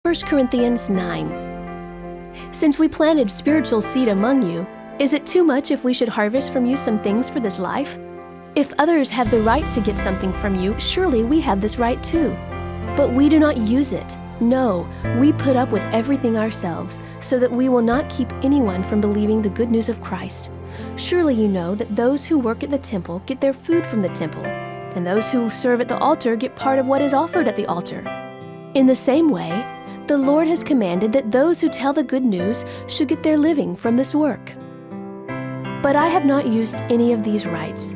1 Corinthians 9. Since we planted spiritual seed among you, is it too much if we should harvest from you some things for this life? If others have the right to get something from you, surely we have this right too. But we do not use it. No, we put up with everything ourselves, so that we will not keep anyone from believing the good news of Christ. Surely you know that those who work at the temple get their food from the temple, and those who serve at the altar get part of what is offered at the altar. In the same way, the Lord has commanded that those who tell the good news should get their living from this work. But I have not used any of these rights,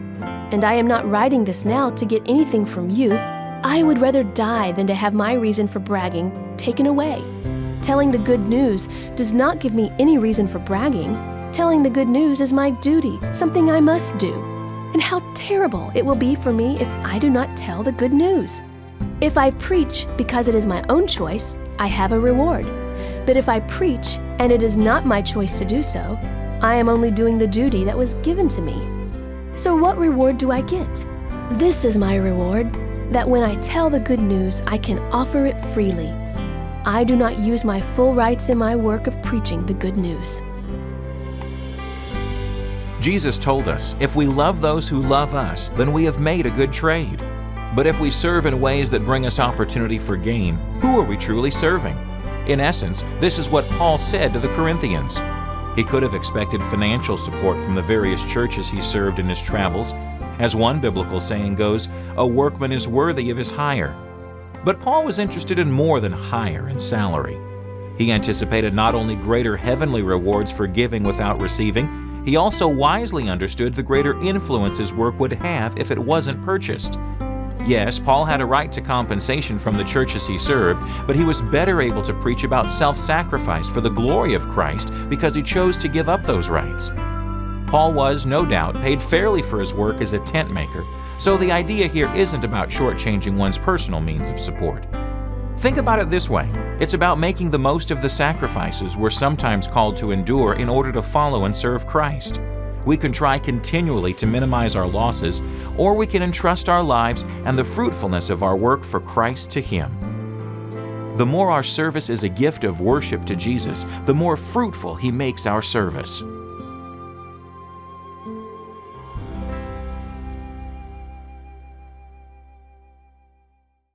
and I am not writing this now to get anything from you. I would rather die than to have my reason for bragging taken away. Telling the good news does not give me any reason for bragging. Telling the good news is my duty, something I must do. And how terrible it will be for me if I do not tell the good news. If I preach because it is my own choice, I have a reward. But if I preach and it is not my choice to do so, I am only doing the duty that was given to me. So what reward do I get? This is my reward, that when I tell the good news, I can offer it freely. I do not use my full rights in my work of preaching the good news. Jesus told us, if we love those who love us, then we have made a good trade. But if we serve in ways that bring us opportunity for gain, who are we truly serving? In essence, this is what Paul said to the Corinthians. He could have expected financial support from the various churches he served in his travels. As one biblical saying goes, a workman is worthy of his hire. But Paul was interested in more than hire and salary. He anticipated not only greater heavenly rewards for giving without receiving, he also wisely understood the greater influence his work would have if it wasn't purchased. Yes, Paul had a right to compensation from the churches he served, but he was better able to preach about self-sacrifice for the glory of Christ because he chose to give up those rights. Paul was, no doubt, paid fairly for his work as a tent maker, so the idea here isn't about shortchanging one's personal means of support. Think about it this way. It's about making the most of the sacrifices we're sometimes called to endure in order to follow and serve Christ. We can try continually to minimize our losses, or we can entrust our lives and the fruitfulness of our work for Christ to Him. The more our service is a gift of worship to Jesus, the more fruitful He makes our service.